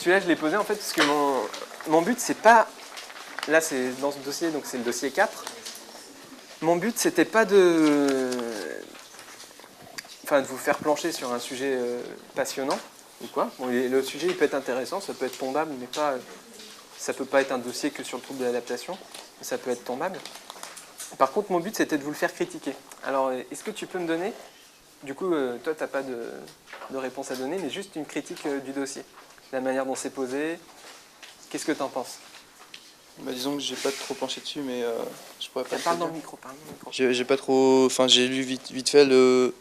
celui-là, je l'ai posé en fait parce que mon but, c'est pas... Là, c'est dans ce dossier, donc c'est le dossier 4. Mon but, c'était pas de vous faire plancher sur un sujet passionnant ou quoi. Bon, le sujet, il peut être intéressant, ça peut être tombable, mais pas... Ça peut pas être un dossier que sur le trouble de l'adaptation, mais ça peut être tombable. Par contre, mon but, c'était de vous le faire critiquer. Alors, est-ce que tu peux me donner... Du coup, toi, tu n'as pas de réponse à donner, mais juste une critique du dossier. La manière dont c'est posé. Qu'est-ce que tu en penses? Bah, disons que j'ai pas trop penché dessus, mais je pourrais pas. Parle dans le micro, parle dans le micro. J'ai pas trop. Enfin, j'ai lu vite fait le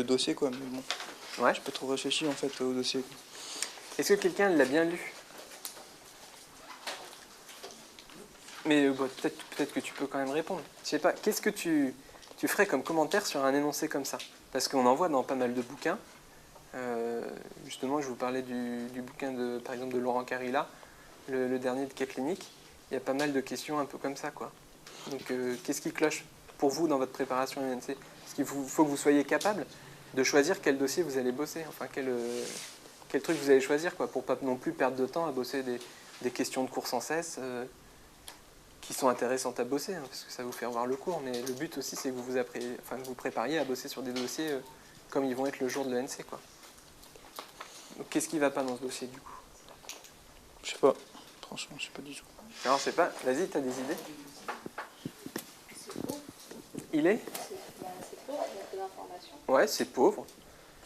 dossier, quoi. Mais bon. Ouais. J'ai pas trop réfléchi en fait au dossier. Est-ce que quelqu'un l'a bien lu? Mais bon, peut-être que tu peux quand même répondre. Je sais pas. Qu'est-ce que tu ferais comme commentaire sur un énoncé comme ça? Parce qu'on en voit dans pas mal de bouquins. Justement, je vous parlais du bouquin par exemple de Laurent Carilla, le dernier de cas clinique. Il y a pas mal de questions un peu comme ça, quoi. Donc, qu'est-ce qui cloche pour vous dans votre préparation UNC? Est-ce qu'il faut que vous soyez capable de choisir quel dossier vous allez bosser, enfin quel truc vous allez choisir, quoi, pour pas non plus perdre de temps à bosser des questions de cours sans cesse qui sont intéressantes à bosser, hein, parce que ça va vous faire voir le cours. Mais le but aussi, c'est que vous prépariez à bosser sur des dossiers comme ils vont être le jour de l'ENC, quoi. Donc, qu'est-ce qui ne va pas dans ce dossier, du coup? Je sais pas. Franchement, je sais pas du tout. Alors, je sais pas. Vas-y, tu as des idées? Il est? C'est pauvre, il y a peu d'informations. Ouais, c'est pauvre.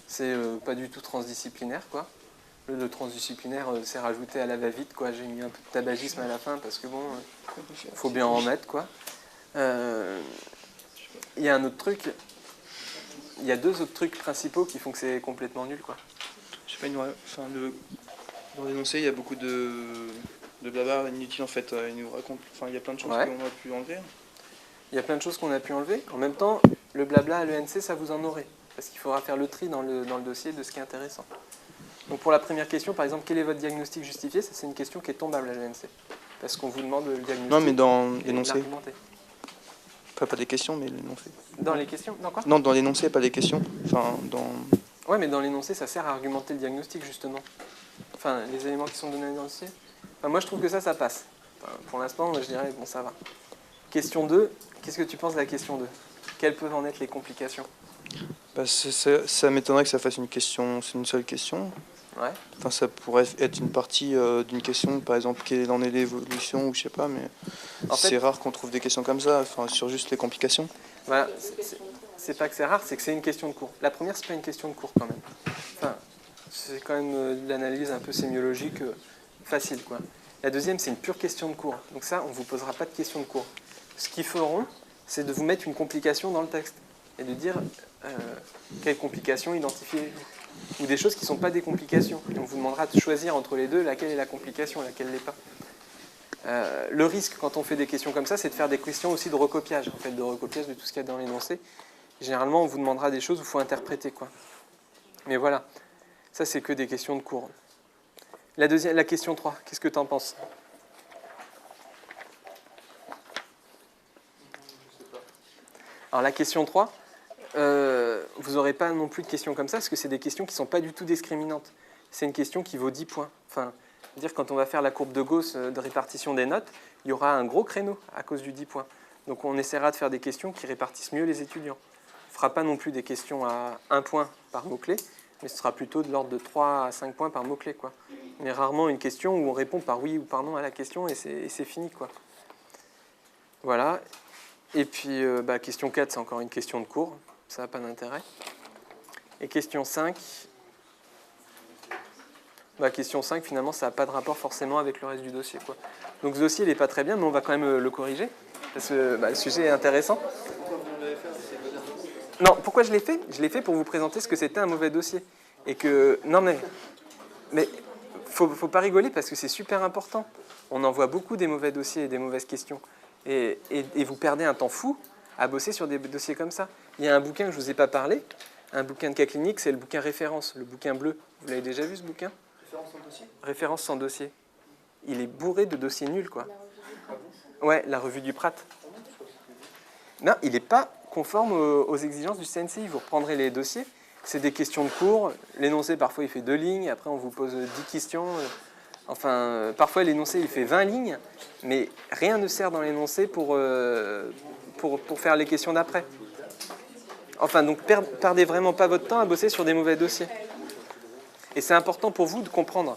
C'est pas du tout transdisciplinaire, quoi. Le transdisciplinaire, c'est rajouté à la va-vite, quoi. J'ai mis un peu de tabagisme à la fin parce que bon, faut bien en mettre, quoi. Il y a un autre truc. Il y a deux autres trucs principaux qui font que c'est complètement nul, quoi. Je sais pas, dans l'énoncé, il y a beaucoup de blabla inutile en fait. Il nous raconte, il y a plein de choses qu'on a pu enlever. Il y a plein de choses qu'on a pu enlever. En même temps, le blabla à l'ENC, ça vous en aurait. Parce qu'il faudra faire le tri dans le dossier de ce qui est intéressant. Donc pour la première question, par exemple, quel est votre diagnostic justifié? Ça, c'est une question qui est tombable à l'ENC. Parce qu'on vous demande le diagnostic. Non, mais dans l'énoncé. Pas des questions, mais l'énoncé. Dans les questions? Dans quoi? Non, dans l'énoncé, pas des questions. Ouais, mais dans l'énoncé, ça sert à argumenter le diagnostic, justement. Enfin, les éléments qui sont donnés dans le dossier. Enfin, moi, je trouve que ça passe. Enfin, pour l'instant, je dirais, bon, ça va. Question 2, qu'est-ce que tu penses de la question 2? Quelles peuvent en être les complications? Bah, ça m'étonnerait que ça fasse une question, c'est une seule question. Ouais. Enfin, ça pourrait être une partie d'une question, par exemple, quelle en est l'évolution, ou je sais pas, mais c'est rare qu'on trouve des questions comme ça, sur juste les complications. Voilà, c'est pas que c'est rare, c'est que c'est une question de cours. La première, c'est pas une question de cours, quand même. Enfin, c'est quand même de l'analyse un peu sémiologique facile, quoi. La deuxième, c'est une pure question de cours. Donc ça, on ne vous posera pas de question de cours. Ce qu'ils feront, c'est de vous mettre une complication dans le texte et de dire quelle complication identifier, ou des choses qui ne sont pas des complications. Et on vous demandera de choisir entre les deux laquelle est la complication, laquelle n'est pas. Le risque, quand on fait des questions comme ça, c'est de faire des questions aussi de recopiage, en fait, de recopiage de tout ce qu'il y a dans l'énoncé. Généralement, on vous demandera des choses où il faut interpréter, quoi. Mais voilà, ça, c'est que des questions de cours. La question 3, qu'est-ce que tu en penses? Alors, la question 3, vous n'aurez pas non plus de questions comme ça, parce que c'est des questions qui ne sont pas du tout discriminantes. C'est une question qui vaut 10 points. Enfin, dire quand on va faire la courbe de Gauss de répartition des notes, il y aura un gros créneau à cause du 10 points. Donc on essaiera de faire des questions qui répartissent mieux les étudiants. On ne fera pas non plus des questions à 1 point par mot-clé, mais ce sera plutôt de l'ordre de 3 à 5 points par mot-clé, quoi. Mais rarement une question où on répond par oui ou par non à la question et c'est fini, quoi. Voilà. Et puis, question 4, c'est encore une question de cours. Ça n'a pas d'intérêt. Et question 5... question 5, finalement, ça n'a pas de rapport forcément avec le reste du dossier, quoi. Donc ce dossier, il n'est pas très bien, mais on va quand même le corriger, parce que le sujet est intéressant. Non, pourquoi je l'ai fait? Je l'ai fait pour vous présenter ce que c'était un mauvais dossier. Et que... Non, mais faut pas rigoler, parce que c'est super important. On en voit beaucoup des mauvais dossiers et des mauvaises questions. Et vous perdez un temps fou à bosser sur des dossiers comme ça. Il y a un bouquin que je ne vous ai pas parlé, un bouquin de cas clinique, c'est le bouquin référence, le bouquin bleu. Vous l'avez déjà vu, ce bouquin? Référence sans dossier? Référence sans dossier. Il est bourré de dossiers nuls, quoi. Ouais, la revue du Prat. Non, il n'est pas conforme aux exigences du CNCI. Vous reprendrez les dossiers. c'est des questions de cours. L'énoncé, parfois, il fait 2 lignes. Après, on vous pose 10 questions. Enfin, parfois, l'énoncé, il fait 20 lignes. Mais rien ne sert dans l'énoncé pour faire les questions d'après. Enfin, donc, perdez vraiment pas votre temps à bosser sur des mauvais dossiers. Et c'est important pour vous de comprendre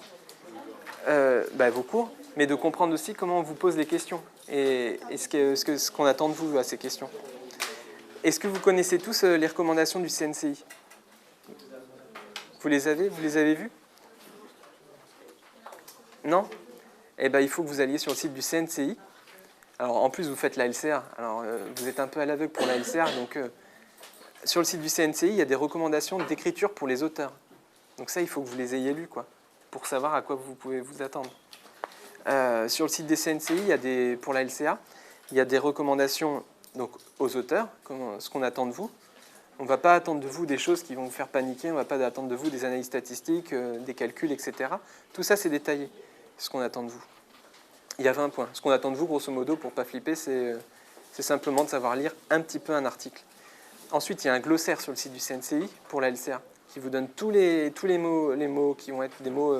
vos cours, mais de comprendre aussi comment on vous pose les questions et ce qu'on attend de vous à ces questions. Est-ce que vous connaissez tous les recommandations du CNCI? Vous les avez vues? Non? Eh bien, il faut que vous alliez sur le site du CNCI. Alors, en plus, vous faites la LCR. Alors, vous êtes un peu à l'aveugle pour la LCR. Donc, sur le site du CNCI, il y a des recommandations d'écriture pour les auteurs. Donc ça, il faut que vous les ayez lues, quoi, pour savoir à quoi vous pouvez vous attendre. Sur le site des CNCI, pour la LCA, il y a des recommandations donc, aux auteurs, ce qu'on attend de vous. On ne va pas attendre de vous des choses qui vont vous faire paniquer, on ne va pas attendre de vous des analyses statistiques, des calculs, etc. Tout ça, c'est détaillé, ce qu'on attend de vous. Il y a 20 points. Ce qu'on attend de vous, grosso modo, pour ne pas flipper, c'est simplement de savoir lire un petit peu un article. Ensuite, il y a un glossaire sur le site du CNCI pour la LCA, qui vous donne tous les mots qui vont être des mots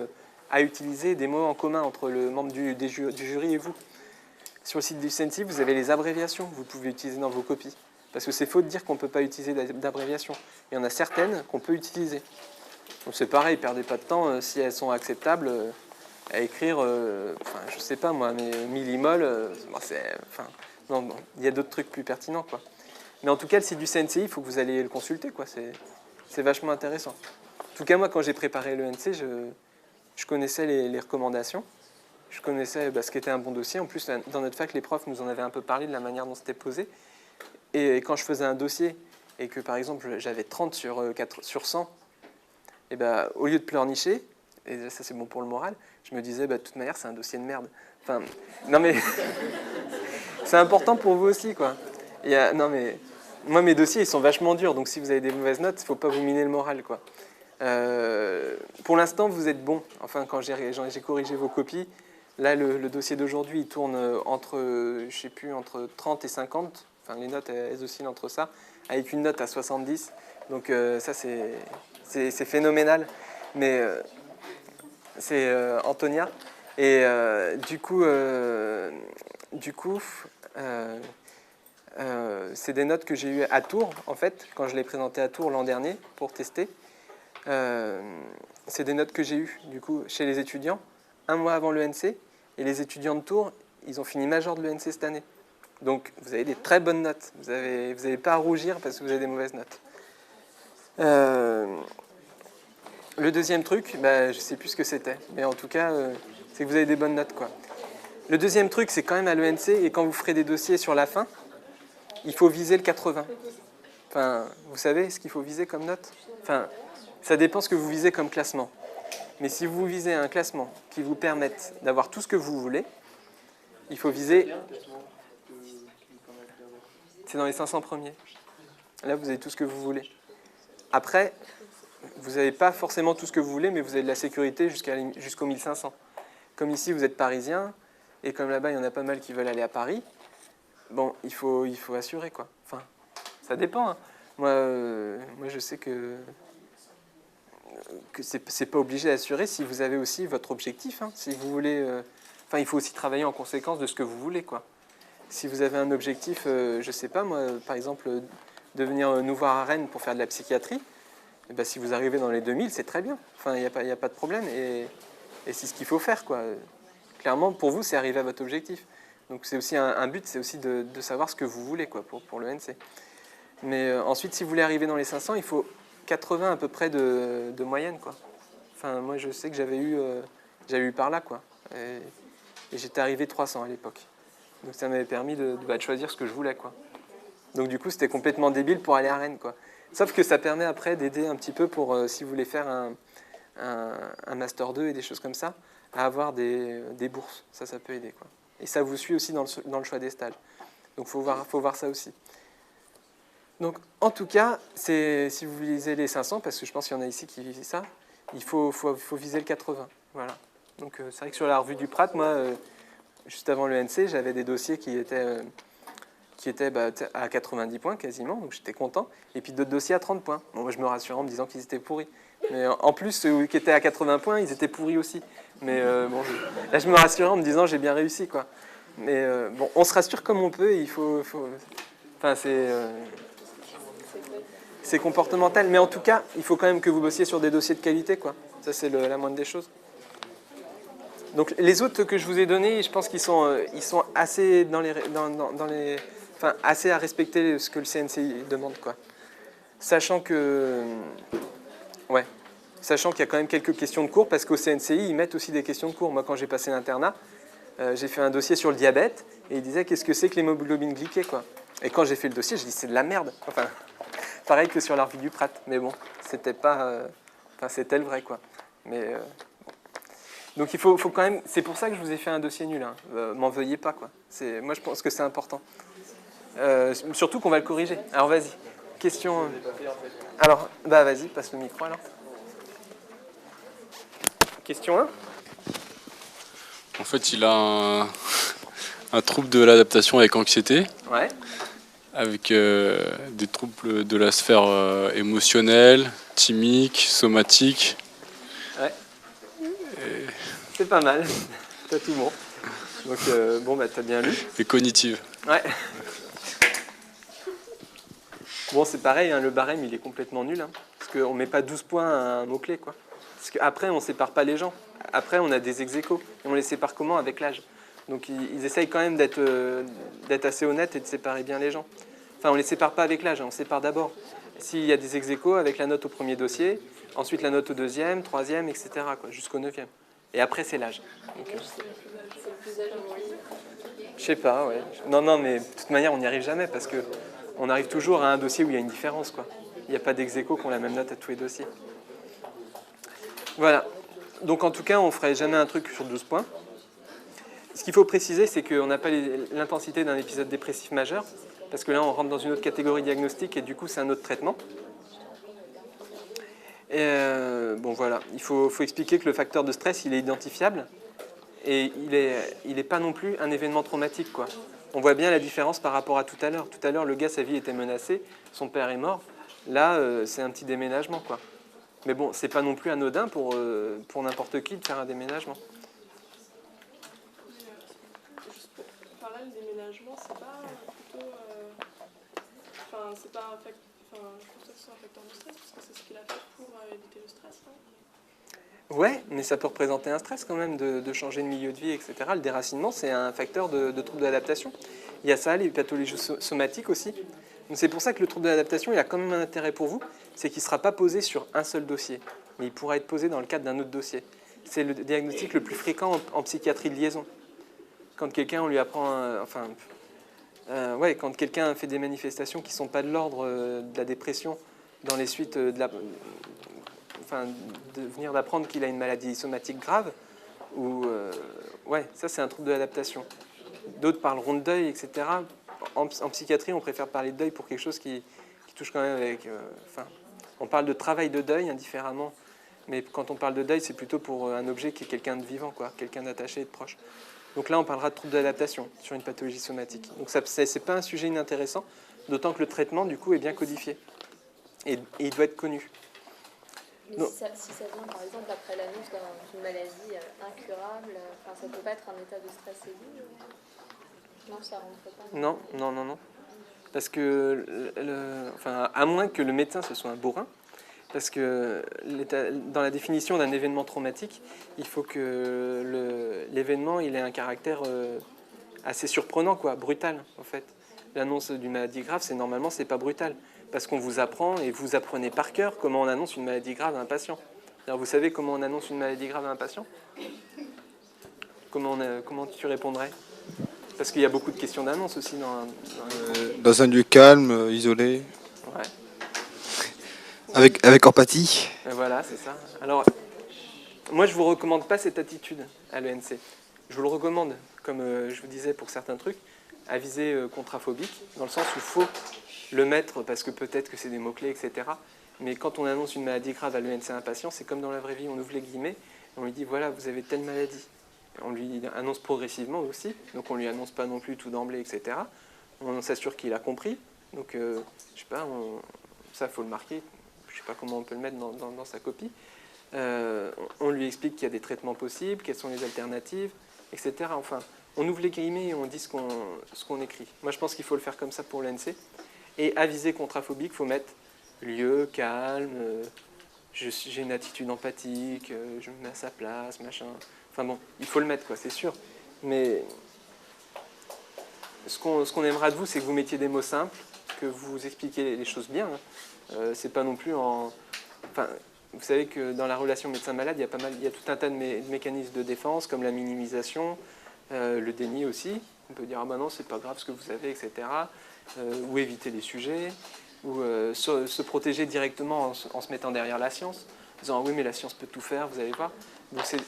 à utiliser, des mots en commun entre le membre du jury et vous. Sur le site du CNCI, vous avez les abréviations que vous pouvez utiliser dans vos copies. Parce que c'est faux de dire qu'on ne peut pas utiliser d'abréviations. Il y en a certaines qu'on peut utiliser. Donc c'est pareil, perdez pas de temps si elles sont acceptables à écrire, je sais pas moi, mais millimol, non, il y a d'autres trucs plus pertinents, quoi. Mais en tout cas, le site du CNCI, il faut que vous alliez le consulter, quoi. C'est vachement intéressant. En tout cas, moi, quand j'ai préparé l'ENC, je connaissais les recommandations. Je connaissais ce qu'était un bon dossier. En plus, dans notre fac, les profs nous en avaient un peu parlé de la manière dont c'était posé. Et quand je faisais un dossier et que, par exemple, j'avais 30 sur 100, et au lieu de pleurnicher, et ça c'est bon pour le moral, je me disais, de toute manière, c'est un dossier de merde. Enfin, non mais, c'est important pour vous aussi, quoi. Non mais, moi, mes dossiers, ils sont vachement durs, donc si vous avez des mauvaises notes, il ne faut pas vous miner le moral, quoi. Pour l'instant, vous êtes bon. Enfin, quand j'ai corrigé vos copies, là, le dossier d'aujourd'hui, il tourne entre 30 et 50. Enfin, les notes, elles oscillent entre ça, avec une note à 70. Donc ça, c'est phénoménal. Mais c'est Antonia. Et du coup c'est des notes que j'ai eues à Tours, en fait, quand je l'ai présenté à Tours l'an dernier pour tester. C'est des notes que j'ai eues, du coup, chez les étudiants, un mois avant l'ENC. Et les étudiants de Tours, ils ont fini major de l'ENC cette année. Donc, vous avez des très bonnes notes. Vous n'avez pas à rougir parce que vous avez des mauvaises notes. Le deuxième truc, je ne sais plus ce que c'était. Mais en tout cas, c'est que vous avez des bonnes notes, quoi. Le deuxième truc, c'est quand même à l'ENC, et quand vous ferez des dossiers sur la fin, il faut viser le 80. Enfin, vous savez ce qu'il faut viser comme note? Enfin, ça dépend ce que vous visez comme classement. Mais si vous visez un classement qui vous permette d'avoir tout ce que vous voulez, il faut viser... C'est dans les 500 premiers. Là, vous avez tout ce que vous voulez. Après, vous n'avez pas forcément tout ce que vous voulez, mais vous avez de la sécurité jusqu'au 1500. Comme ici, vous êtes parisien, et comme là-bas, il y en a pas mal qui veulent aller à Paris, bon, il faut assurer, quoi. Enfin, ça dépend, hein. Moi, je sais que c'est pas obligé d'assurer si vous avez aussi votre objectif. Hein. Si vous voulez... il faut aussi travailler en conséquence de ce que vous voulez, quoi. Si vous avez un objectif, je sais pas, moi, par exemple, de venir nous voir à Rennes pour faire de la psychiatrie, et si vous arrivez dans les 2000, c'est très bien. Enfin, il n'y a pas de problème. Et c'est ce qu'il faut faire, quoi. Clairement, pour vous, c'est arriver à votre objectif. Donc, c'est aussi un but, c'est aussi de savoir ce que vous voulez, quoi, pour le NC. Mais ensuite, si vous voulez arriver dans les 500, il faut 80 à peu près de moyenne, quoi. Enfin, moi, je sais que j'avais eu par là, quoi. Et j'étais arrivé 300 à l'époque. Donc, ça m'avait permis de choisir ce que je voulais, quoi. Donc, du coup, c'était complètement débile pour aller à Rennes, quoi. Sauf que ça permet après d'aider un petit peu pour, si vous voulez faire un Master 2 et des choses comme ça, à avoir des bourses. Ça peut aider, quoi. Et ça vous suit aussi dans le choix des stages. Donc, faut voir ça aussi. Donc, en tout cas, si vous visez les 500, parce que je pense qu'il y en a ici qui visent ça, il faut viser le 80. Voilà. Donc, c'est vrai que sur la revue du Prat, moi, juste avant le NC, j'avais des dossiers qui étaient qui étaient à 90 points quasiment, donc j'étais content. Et puis d'autres dossiers à 30 points. Bon, moi, je me rassurais en me disant qu'ils étaient pourris. Mais en plus, ceux qui étaient à 80 points, ils étaient pourris aussi. Mais là, je me rassurais en me disant j'ai bien réussi, quoi. Mais bon, on se rassure comme on peut. Il faut... Enfin, c'est comportemental. Mais en tout cas, il faut quand même que vous bossiez sur des dossiers de qualité, quoi. Ça, c'est la moindre des choses. Donc les autres que je vous ai donnés, je pense qu'ils sont assez enfin, assez à respecter ce que le CNCI demande, quoi. Sachant qu'il y a quand même quelques questions de cours, parce qu'au CNCI, ils mettent aussi des questions de cours. Moi, quand j'ai passé l'internat, j'ai fait un dossier sur le diabète, et ils disaient qu'est-ce que c'est que l'hémoglobine glyquée, quoi. Et quand j'ai fait le dossier, je dis c'est de la merde. Enfin, pareil que sur l'arvi du Prat, mais bon, c'était pas, enfin, c'était le vrai, quoi. Mais donc il faut quand même. C'est pour ça que je vous ai fait un dossier nul. Hein. M'en veuillez pas, quoi. Moi, je pense que c'est important. Surtout qu'on va le corriger. Alors vas-y. Question. Alors, vas-y, passe le micro alors. Question 1. En fait, il a un trouble de l'adaptation avec anxiété. Ouais. Avec des troubles de la sphère émotionnelle, thymique, somatique. Ouais. C'est pas mal. T'as tout bon. Donc, t'as bien lu. Et cognitive. Ouais. Bon, c'est pareil, hein, le barème, il est complètement nul. Hein, parce qu'on ne met pas 12 points à un mot-clé, quoi. Parce qu'après, on ne sépare pas les gens. Après, on a des ex-aequo. Et on les sépare comment? Avec l'âge. Donc, ils essayent quand même d'être assez honnêtes et de séparer bien les gens. Enfin, on ne les sépare pas avec l'âge, hein, on sépare d'abord. S'il y a des ex-aequo, avec la note au premier dossier, ensuite la note au deuxième, troisième, etc., jusqu'au 9e. Et après, c'est l'âge. Donc, je sais pas, ouais. Non, mais de toute manière, on n'y arrive jamais parce qu'on arrive toujours à un dossier où il y a une différence, quoi. Il n'y a pas d'ex-aequo qui ont la même note à tous les dossiers. Voilà. Donc, en tout cas, on ne ferait jamais un truc sur 12 points. Ce qu'il faut préciser, c'est qu'on n'a pas l'intensité d'un épisode dépressif majeur, parce que là, on rentre dans une autre catégorie diagnostique et du coup, c'est un autre traitement. Et bon, voilà. Il faut expliquer que le facteur de stress, il est identifiable et il est pas non plus un événement traumatique, quoi. On voit bien la différence par rapport à tout à l'heure. Tout à l'heure, le gars, sa vie était menacée, son père est mort. Là, c'est un petit déménagement, quoi. Mais bon, c'est pas non plus anodin pour n'importe qui de faire un déménagement. Par là, le déménagement, c'est pas plutôt. Enfin, c'est pas un facteur. Enfin, je pense que c'est un facteur de stress, parce que c'est ce qu'il a fait pour éviter le stress. Non, ouais, mais ça peut représenter un stress quand même de changer de milieu de vie, etc. Le déracinement, c'est un facteur de trouble d'adaptation. Il y a ça, les pathologies somatiques aussi. Donc c'est pour ça que le trouble d'adaptation, il a quand même un intérêt pour vous, c'est qu'il ne sera pas posé sur un seul dossier, mais il pourra être posé dans le cadre d'un autre dossier. C'est le diagnostic le plus fréquent en psychiatrie de liaison. Quand quelqu'un, on lui apprend, quand quelqu'un fait des manifestations qui ne sont pas de l'ordre de la dépression dans les suites de venir d'apprendre qu'il a une maladie somatique grave, ça c'est un trouble de l'adaptation. D'autres parleront de deuil, etc. En psychiatrie, on préfère parler de deuil pour quelque chose qui touche quand même avec... on parle de travail de deuil indifféremment, mais quand on parle de deuil, c'est plutôt pour un objet qui est quelqu'un de vivant, quoi, quelqu'un d'attaché et de proche. Donc là, on parlera de trouble d'adaptation sur une pathologie somatique. Donc c'est pas un sujet inintéressant, d'autant que le traitement, du coup, est bien codifié. Et il doit être connu. Mais si ça vient, par exemple, après l'annonce d'une maladie incurable, ça ne peut pas être un état de stress aigu? Non, ça rentre pas. Non. Parce que, à moins que le médecin ce soit un bourrin, parce que dans la définition d'un événement traumatique, il faut que l'événement il ait un caractère assez surprenant, quoi, brutal, en fait. L'annonce d'une maladie grave, normalement, c'est pas brutal, parce qu'on vous apprend, et vous apprenez par cœur comment on annonce une maladie grave à un patient. Alors, vous savez comment on annonce une maladie grave à un patient? Comment tu répondrais? Parce qu'il y a beaucoup de questions d'annonce aussi dans un lieu calme, isolé. Ouais. Avec empathie. Et voilà, c'est ça. Alors, moi, je ne vous recommande pas cette attitude à l'ENC. Je vous le recommande, comme je vous disais pour certains trucs, à visée contraphobique, dans le sens où il faut le mettre parce que peut-être que c'est des mots-clés, etc. Mais quand on annonce une maladie grave à l'ENC à un patient, c'est comme dans la vraie vie, on ouvre les guillemets et on lui dit voilà, vous avez telle maladie. On lui annonce progressivement aussi, donc on ne lui annonce pas non plus tout d'emblée, etc. on s'assure qu'il a compris. Donc, je sais pas, ça, il faut le marquer. Je sais pas comment on peut le mettre dans sa copie. On lui explique qu'il y a des traitements possibles, quelles sont les alternatives, etc. Enfin, on ouvre les guillemets et on dit ce qu'on écrit. Moi, je pense qu'il faut le faire comme ça pour l'ENC. Et aviser contraphobique, il faut mettre lieu, calme, j'ai une attitude empathique, je me mets à sa place, machin. Enfin bon, il faut le mettre, quoi, c'est sûr. Mais ce qu'on aimera de vous, c'est que vous mettiez des mots simples, que vous expliquiez les choses bien. C'est pas non plus en... Enfin, vous savez que dans la relation médecin-malade, il y a tout un tas de mécanismes de défense, comme la minimisation, le déni aussi. On peut dire, ah ben non, c'est pas grave ce que vous avez, etc. Ou éviter les sujets, ou se protéger directement en se mettant derrière la science, en disant, ah oui, mais la science peut tout faire, vous allez voir. Donc c'est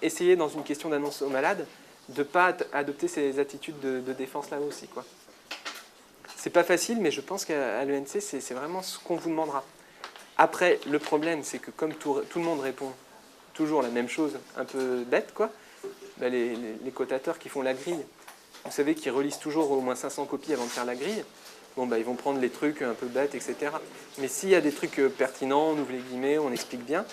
essayer, dans une question d'annonce aux malades, de ne pas adopter ces attitudes de défense là aussi, quoi. C'est pas facile, mais je pense qu'à l'ENC, c'est vraiment ce qu'on vous demandera. Après, le problème, c'est que comme tout le monde répond toujours la même chose, un peu bête, quoi, ben les cotateurs qui font la grille, vous savez qu'ils relisent toujours au moins 500 copies avant de faire la grille, bon, ben, ils vont prendre les trucs un peu bêtes, etc. Mais s'il y a des trucs pertinents, on ouvre les guillemets, on explique bien,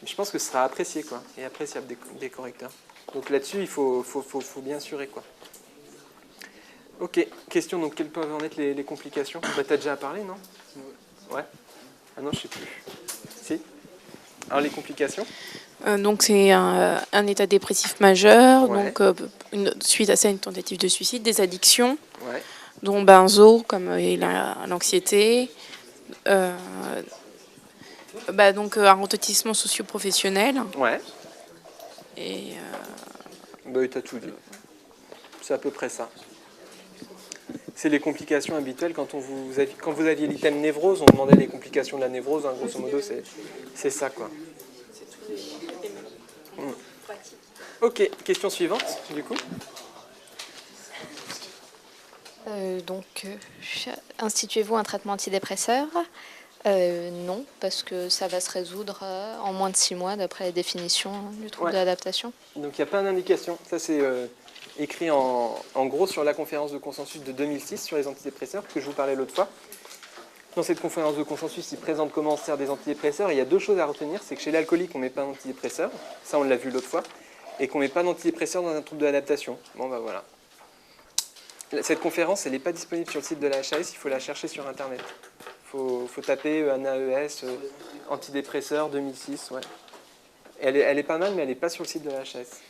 je pense que ce sera apprécié, quoi, et appréciable des correcteurs. Donc là-dessus, il faut bien assurer, quoi. Ok, question, donc quelles peuvent en être les complications? Bah, tu as déjà parlé, non? Ouais. Ah non, je sais plus. Si. Alors les complications? Donc c'est un état dépressif majeur, Ouais. donc suite à ça une tentative de suicide, des addictions, Ouais. dont benzo comme l'anxiété, donc un retentissement socio-professionnel. Ouais. Et Bah, tu as tout dit. C'est à peu près ça. C'est les complications habituelles. Quand vous aviez l'item névrose, on demandait les complications de la névrose. Hein, grosso modo, c'est ça, quoi. C'est tous les mêmes pratiques. Ok, question suivante, du coup. Instituez-vous un traitement antidépresseur? Non, parce que ça va se résoudre en moins de 6 mois, d'après la définition du trouble de l'adaptation. Donc il n'y a pas d'indication. Ça, c'est écrit en gros sur la conférence de consensus de 2006 sur les antidépresseurs, que je vous parlais l'autre fois. Dans cette conférence de consensus, ils présentent comment on sert des antidépresseurs. Et il y a deux choses à retenir. C'est que chez l'alcoolique, on ne met pas d'antidépresseur. Ça, on l'a vu l'autre fois. Et qu'on ne met pas d'antidépresseur dans un trouble de l'adaptation. Bon, bah voilà. Cette conférence, elle n'est pas disponible sur le site de la HAS. Il faut la chercher sur Internet. Il faut taper ANAES, antidépresseur 2006. Ouais. Elle est pas mal, mais elle n'est pas sur le site de la HAS.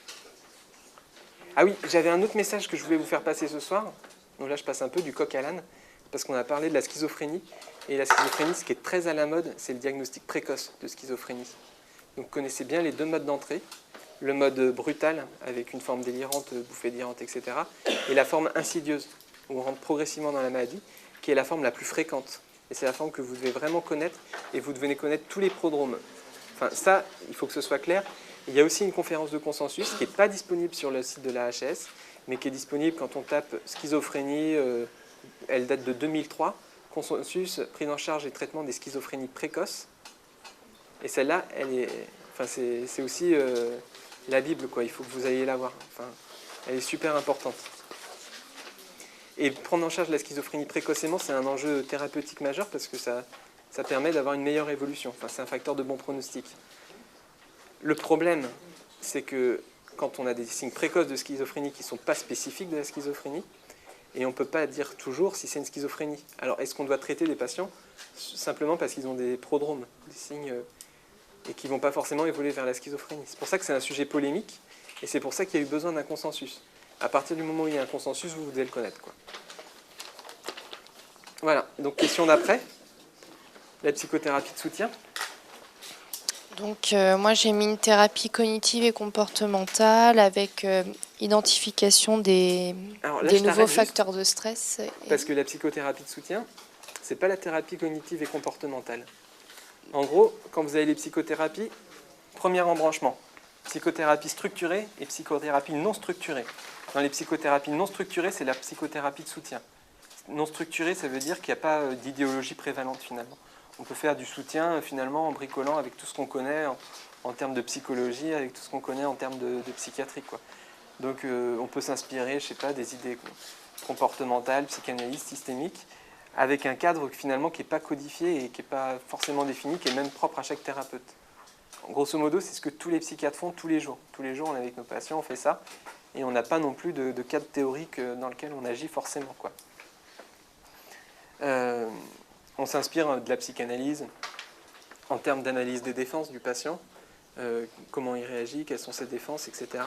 Ah oui, j'avais un autre message que je voulais vous faire passer ce soir. Donc là, je passe un peu du coq à l'âne, parce qu'on a parlé de la schizophrénie. Et la schizophrénie, ce qui est très à la mode, c'est le diagnostic précoce de schizophrénie. Donc vous connaissez bien les deux modes d'entrée. Le mode brutal, avec une forme délirante, bouffée délirante, etc. Et la forme insidieuse, où on rentre progressivement dans la maladie, qui est la forme la plus fréquente. Et c'est la forme que vous devez vraiment connaître, et vous devez connaître tous les prodromes. Enfin, ça, il faut que ce soit clair. Il y a aussi une conférence de consensus qui n'est pas disponible sur le site de la HAS, mais qui est disponible quand on tape schizophrénie, elle date de 2003, consensus, prise en charge et traitement des schizophrénies précoces. Et celle-là, c'est aussi la Bible, quoi. Il faut que vous ayez la voir. Enfin, elle est super importante. Et prendre en charge la schizophrénie précocement, c'est un enjeu thérapeutique majeur parce que ça permet d'avoir une meilleure évolution. Enfin, c'est un facteur de bon pronostic. Le problème, c'est que quand on a des signes précoces de schizophrénie qui ne sont pas spécifiques de la schizophrénie, et on ne peut pas dire toujours si c'est une schizophrénie. Alors, est-ce qu'on doit traiter des patients simplement parce qu'ils ont des prodromes, des signes, et qui ne vont pas forcément évoluer vers la schizophrénie? C'est pour ça que c'est un sujet polémique, et c'est pour ça qu'il y a eu besoin d'un consensus. À partir du moment où il y a un consensus, vous devez le connaître, quoi. Voilà, donc question d'après. La psychothérapie de soutien. Donc moi j'ai mis une thérapie cognitive et comportementale avec identification des nouveaux facteurs de stress. Parce que la psychothérapie de soutien, c'est pas la thérapie cognitive et comportementale. En gros, quand vous avez les psychothérapies, premier embranchement, psychothérapie structurée et psychothérapie non structurée. Dans les psychothérapies non structurées, c'est la psychothérapie de soutien. Non structurée, ça veut dire qu'il n'y a pas d'idéologie prévalente finalement. On peut faire du soutien finalement en bricolant avec tout ce qu'on connaît en termes de psychologie, avec tout ce qu'on connaît en termes de psychiatrie, quoi. Donc on peut s'inspirer, je sais pas, des idées comportementale, psychanalyse, systémique, avec un cadre finalement qui n'est pas codifié et qui n'est pas forcément défini, qui est même propre à chaque thérapeute. Grosso modo, c'est ce que tous les psychiatres font tous les jours. Tous les jours, on est avec nos patients, on fait ça, et on n'a pas non plus de cadre théorique dans lequel on agit forcément, quoi. On s'inspire de la psychanalyse en termes d'analyse des défenses du patient, comment il réagit, quelles sont ses défenses, etc.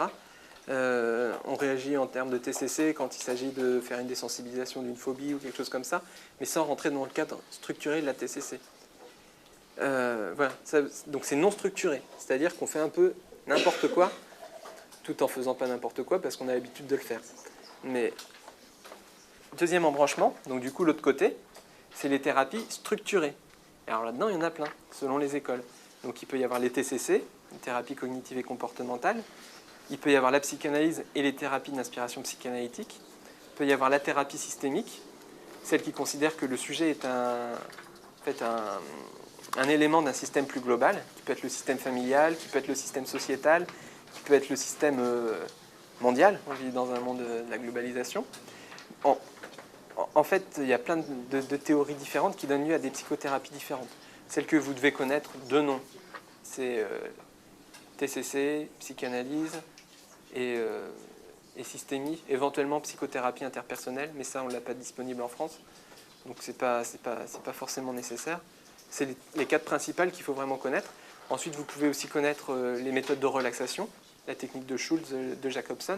On réagit en termes de TCC quand il s'agit de faire une désensibilisation d'une phobie ou quelque chose comme ça, mais sans rentrer dans le cadre structuré de la TCC. Voilà. Donc c'est non structuré, c'est-à-dire qu'on fait un peu n'importe quoi, tout en faisant pas n'importe quoi parce qu'on a l'habitude de le faire. Mais deuxième embranchement, donc du coup l'autre côté, c'est les thérapies structurées. Et alors là-dedans, il y en a plein, selon les écoles. Donc il peut y avoir les TCC, les thérapies cognitives et comportementales. Il peut y avoir la psychanalyse et les thérapies d'inspiration psychanalytique. Il peut y avoir la thérapie systémique, celle qui considère que le sujet est un élément d'un système plus global, qui peut être le système familial, qui peut être le système sociétal, qui peut être le système mondial. On vit dans un monde de la globalisation. En fait, il y a plein de théories différentes qui donnent lieu à des psychothérapies différentes. Celle que vous devez connaître, deux noms, c'est TCC, psychanalyse et systémie, éventuellement psychothérapie interpersonnelle, mais ça, on ne l'a pas disponible en France, donc c'est pas forcément nécessaire. C'est les quatre principales qu'il faut vraiment connaître. Ensuite, vous pouvez aussi connaître les méthodes de relaxation, la technique de Schultz, de Jacobson.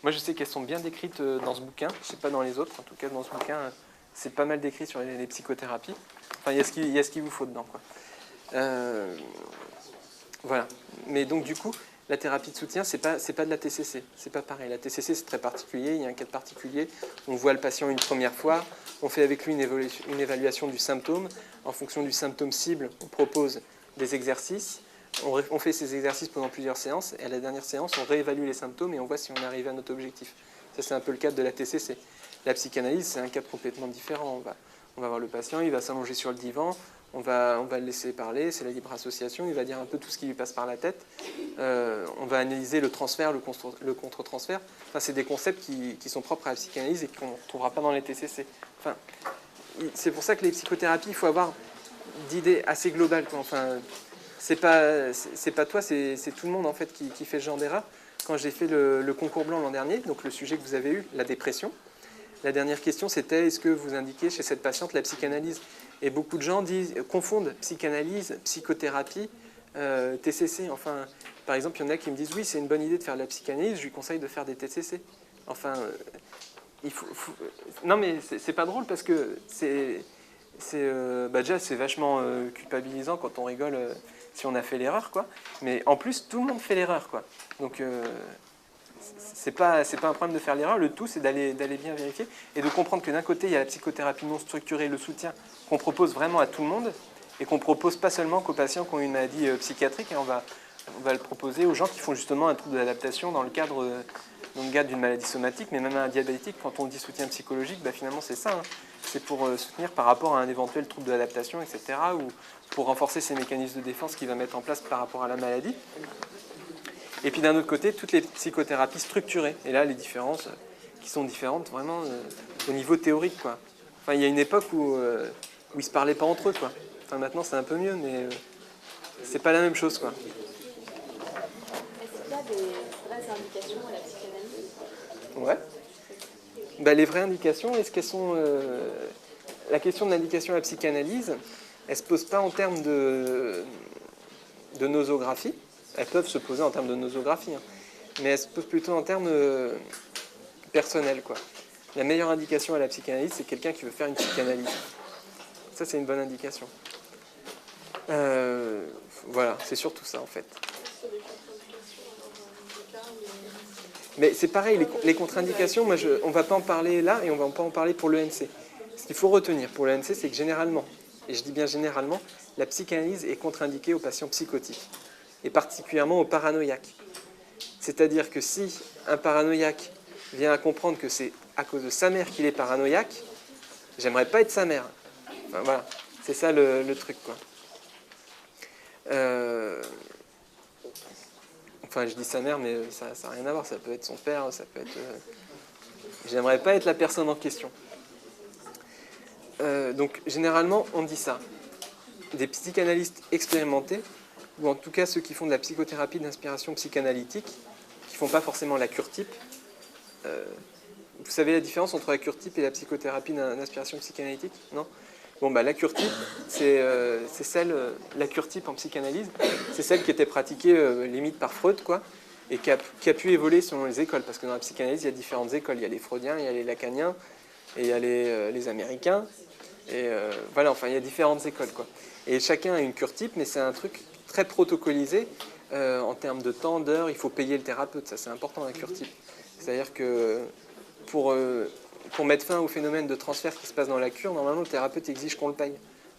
Moi, je sais qu'elles sont bien décrites dans ce bouquin. Je ne sais pas dans les autres. En tout cas, dans ce bouquin, c'est pas mal décrit sur les psychothérapies. Enfin, il y a ce qu'il vous faut dedans, quoi. Voilà. Mais donc, du coup, la thérapie de soutien, c'est pas de la TCC. C'est pas pareil. La TCC, c'est très particulier. Il y a un cadre particulier. On voit le patient une première fois. On fait avec lui une évaluation du symptôme. En fonction du symptôme cible, on propose des exercices. On fait ces exercices pendant plusieurs séances, et à la dernière séance, on réévalue les symptômes et on voit si on est arrivé à notre objectif. Ça, c'est un peu le cadre de la TCC. La psychanalyse, c'est un cadre complètement différent. On va voir le patient, il va s'allonger sur le divan, on va le laisser parler, c'est la libre association, il va dire un peu tout ce qui lui passe par la tête. On va analyser le transfert, le contre-transfert. Enfin, c'est des concepts qui sont propres à la psychanalyse et qu'on ne trouvera pas dans les TCC. Enfin, c'est pour ça que les psychothérapies, il faut avoir d'idées assez globales, quoi. Enfin, c'est pas toi, c'est tout le monde en fait qui fait ce genre d'erreur. Quand j'ai fait le concours blanc l'an dernier, donc le sujet que vous avez eu, la dépression, la dernière question c'était est-ce que vous indiquez chez cette patiente la psychanalyse? Et beaucoup de gens confondent psychanalyse, psychothérapie, TCC. Enfin, par exemple, il y en a qui me disent oui, c'est une bonne idée de faire de la psychanalyse, je lui conseille de faire des TCC. Enfin, non mais c'est pas drôle parce que déjà c'est vachement culpabilisant quand on rigole si on a fait l'erreur, quoi. Mais en plus, tout le monde fait l'erreur, quoi. Donc, c'est pas un problème de faire l'erreur. Le tout, c'est d'aller bien vérifier et de comprendre que d'un côté, il y a la psychothérapie non structurée, le soutien qu'on propose vraiment à tout le monde et qu'on propose pas seulement qu'aux patients qui ont une maladie psychiatrique. Et on va le proposer aux gens qui font justement un trouble de l'adaptation dans le cadre d'une maladie somatique, mais même un diabétique. Quand on dit soutien psychologique, finalement, c'est ça. Hein. C'est pour soutenir par rapport à un éventuel trouble de l'adaptation, etc., ou pour renforcer ses mécanismes de défense qu'il va mettre en place par rapport à la maladie. Et puis d'un autre côté, toutes les psychothérapies structurées. Et là, les différences qui sont différentes vraiment au niveau théorique, quoi. Enfin, il y a une époque où ils ne se parlaient pas entre eux, quoi. Enfin, maintenant, c'est un peu mieux, mais c'est pas la même chose, quoi. Est-ce qu'il y a des vraies indications à la psychanalyse? Ouais. Les vraies indications, est-ce qu'elles sont... La question de l'indication à la psychanalyse, elle ne se pose pas en termes de nosographie. Elles peuvent se poser en termes de nosographie, hein. Mais elles se posent plutôt en termes personnels, quoi. La meilleure indication à la psychanalyse, c'est quelqu'un qui veut faire une psychanalyse. Ça, c'est une bonne indication. Voilà, c'est surtout ça, en fait. Mais c'est pareil, les contre-indications, on ne va pas en parler là et on ne va pas en parler pour l'ENC. Ce qu'il faut retenir pour l'ENC, c'est que généralement, et je dis bien généralement, la psychanalyse est contre-indiquée aux patients psychotiques, et particulièrement aux paranoïaques. C'est-à-dire que si un paranoïaque vient à comprendre que c'est à cause de sa mère qu'il est paranoïaque, j'aimerais pas être sa mère. Enfin, voilà, c'est ça le truc, quoi. Enfin, je dis sa mère, mais ça n'a rien à voir. Ça peut être son père, ça peut être... J'aimerais pas être la personne en question. Donc généralement, on dit ça. Des psychanalystes expérimentés, ou en tout cas ceux qui font de la psychothérapie d'inspiration psychanalytique, qui ne font pas forcément la cure type. Vous savez la différence entre la cure type et la psychothérapie d'inspiration psychanalytique? Non? Bon, bah, la cure type, c'est celle, la cure type en psychanalyse, c'est celle qui était pratiquée limite par Freud, quoi, et qui a pu évoluer selon les écoles, parce que dans la psychanalyse, il y a différentes écoles. Il y a les freudiens, il y a les lacaniens, et il y a les américains, et voilà, enfin, il y a différentes écoles, quoi. Et chacun a une cure type, mais c'est un truc très protocolisé en termes de temps, d'heures. Il faut payer le thérapeute, ça c'est important, la cure type. C'est-à-dire que pour mettre fin au phénomène de transfert qui se passe dans la cure, normalement le thérapeute exige qu'on le paye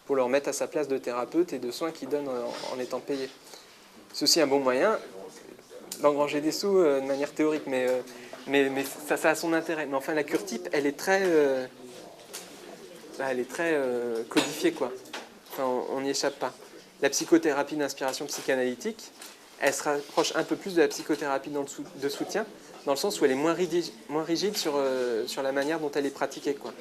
pour le remettre à sa place de thérapeute et de soins qu'il donne en étant payé. Ceci est un bon moyen d'engranger des sous de manière théorique, mais ça a son intérêt. Mais enfin, la cure type, elle est très codifiée, quoi. Enfin, on n'y échappe pas. La psychothérapie d'inspiration psychanalytique, elle se rapproche un peu plus de la psychothérapie de soutien, dans le sens où elle est moins rigide sur la manière dont elle est pratiquée, quoi.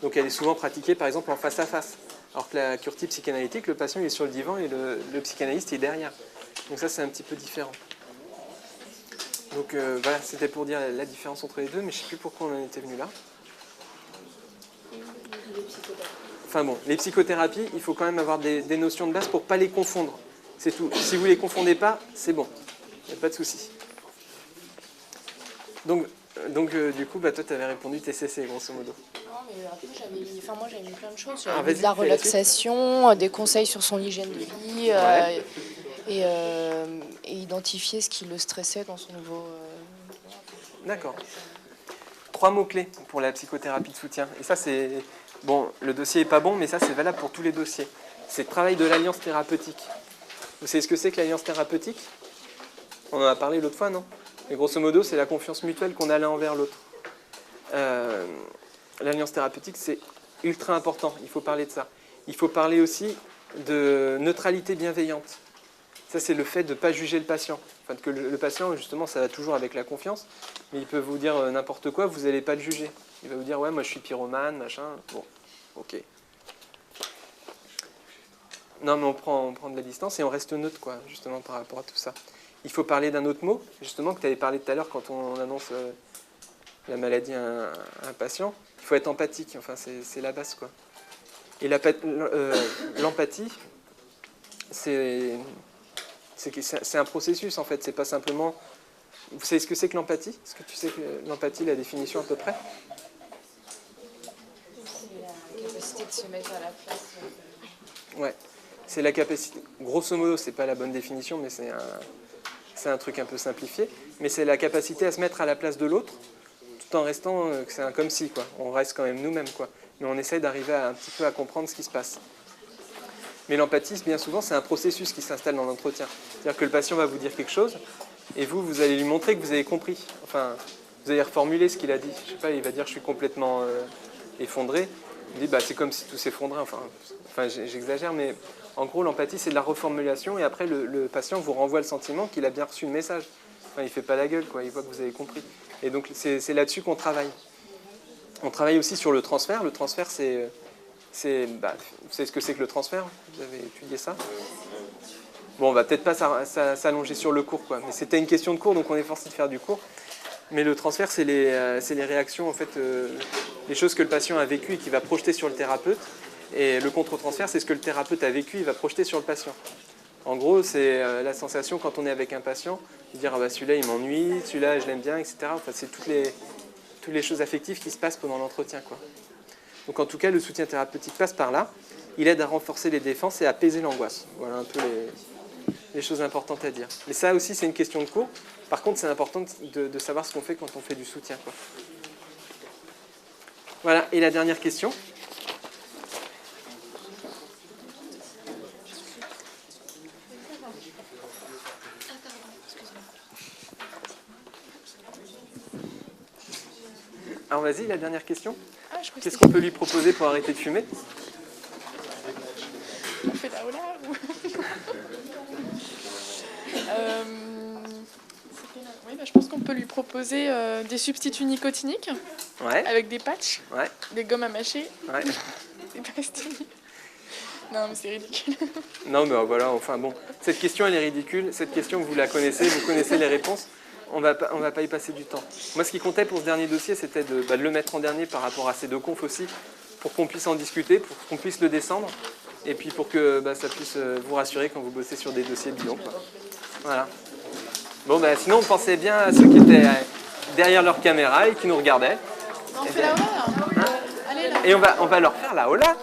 Donc elle est souvent pratiquée par exemple en face à face. Alors que la cure type psychanalytique, le patient il est sur le divan et le psychanalyste est derrière. Donc ça c'est un petit peu différent. Donc voilà, c'était pour dire la différence entre les deux, mais je ne sais plus pourquoi on en était venu là. Enfin bon, les psychothérapies, il faut quand même avoir des notions de base pour ne pas les confondre. C'est tout. Si vous ne les confondez pas, c'est bon. Il n'y a pas de souci. Donc du coup, toi, tu avais répondu TCC, grosso modo. Non, mais après, moi, j'avais mis plein de choses. J'avais mis de la relaxation, des conseils sur son hygiène de vie, ouais. et identifier ce qui le stressait dans son niveau... D'accord. 3 mots-clés pour la psychothérapie de soutien. Et ça, c'est... Bon, le dossier n'est pas bon, mais ça, c'est valable pour tous les dossiers. C'est le travail de l'alliance thérapeutique. Vous savez ce que c'est que l'alliance thérapeutique? On en a parlé l'autre fois, non? Mais grosso modo, c'est la confiance mutuelle qu'on a l'un envers l'autre. L'alliance thérapeutique, c'est ultra important. Il faut parler de ça. Il faut parler aussi de neutralité bienveillante. Ça, c'est le fait de ne pas juger le patient. Enfin, que le patient, justement, ça va toujours avec la confiance, mais il peut vous dire n'importe quoi, vous n'allez pas le juger. Il va vous dire, ouais, moi je suis pyromane, machin. Bon, ok. Non, mais on prend de la distance et on reste neutre, quoi, justement, par rapport à tout ça. Il faut parler d'un autre mot, justement, que tu avais parlé tout à l'heure quand on annonce la maladie à un patient. Il faut être empathique, enfin, c'est la base, quoi. Et l'empathie, c'est un processus, en fait. C'est pas simplement... Vous savez ce que c'est que l'empathie? Est-ce que tu sais que l'empathie, la définition à peu près? C'est la capacité de se mettre à la place. Ouais. C'est la capacité... Grosso modo, c'est pas la bonne définition, mais c'est un truc un peu simplifié. Mais c'est la capacité à se mettre à la place de l'autre, tout en restant... c'est un comme si, quoi. On reste quand même nous-mêmes, quoi. Mais on essaye d'arriver un petit peu à comprendre ce qui se passe. Mais l'empathie, bien souvent, c'est un processus qui s'installe dans l'entretien. C'est-à-dire que le patient va vous dire quelque chose, et vous allez lui montrer que vous avez compris. Enfin, vous allez reformuler ce qu'il a dit. Je sais pas, il va dire « je suis complètement effondré ». Il dit c'est comme si tout s'effondrait. Enfin j'exagère, mais en gros, l'empathie, c'est de la reformulation, et après, le patient vous renvoie le sentiment qu'il a bien reçu le message. Enfin, il ne fait pas la gueule, quoi. Il voit que vous avez compris. Et donc, c'est là-dessus qu'on travaille. On travaille aussi sur le transfert. Le transfert, vous savez ce que c'est que le transfert? Vous avez étudié ça? Bon, on va peut-être pas s'allonger sur le cours, quoi. Mais c'était une question de cours, donc on est forcé de faire du cours. Mais le transfert, c'est les réactions, en fait, les choses que le patient a vécues et qu'il va projeter sur le thérapeute. Et le contre-transfert, c'est ce que le thérapeute a vécu et va projeter sur le patient. En gros, c'est la sensation quand on est avec un patient, de dire celui-là il m'ennuie, celui-là je l'aime bien, etc. Enfin, c'est toutes les choses affectives qui se passent pendant l'entretien, quoi. Donc en tout cas, le soutien thérapeutique passe par là. Il aide à renforcer les défenses et à apaiser l'angoisse. Voilà un peu les choses importantes à dire. Mais ça aussi, c'est une question de cours. Par contre, c'est important de savoir ce qu'on fait quand on fait du soutien, quoi. Voilà, et la dernière question. Alors vas-y, la dernière question. Qu'est-ce qu'on peut lui proposer pour arrêter de fumer? On fait la hola ou... Oui, je pense qu'on peut lui proposer des substituts nicotiniques. Ouais. avec des patchs, Ouais. des gommes à mâcher, Ouais. des pastilles. Non, mais c'est ridicule. Non, mais voilà, enfin bon. Cette question, elle est ridicule. Cette question, vous la connaissez, vous connaissez les réponses. On va pas y passer du temps. Moi, ce qui comptait pour ce dernier dossier, c'était de le mettre en dernier par rapport à ces deux confs aussi, pour qu'on puisse en discuter, pour qu'on puisse le descendre, et puis pour que ça puisse vous rassurer quand vous bossez sur des dossiers bidons, quoi. Voilà. Bon, sinon, on pensait bien à ceux qui étaient derrière leur caméra et qui nous regardaient. On fait la hola, là. Et on va leur faire la hola.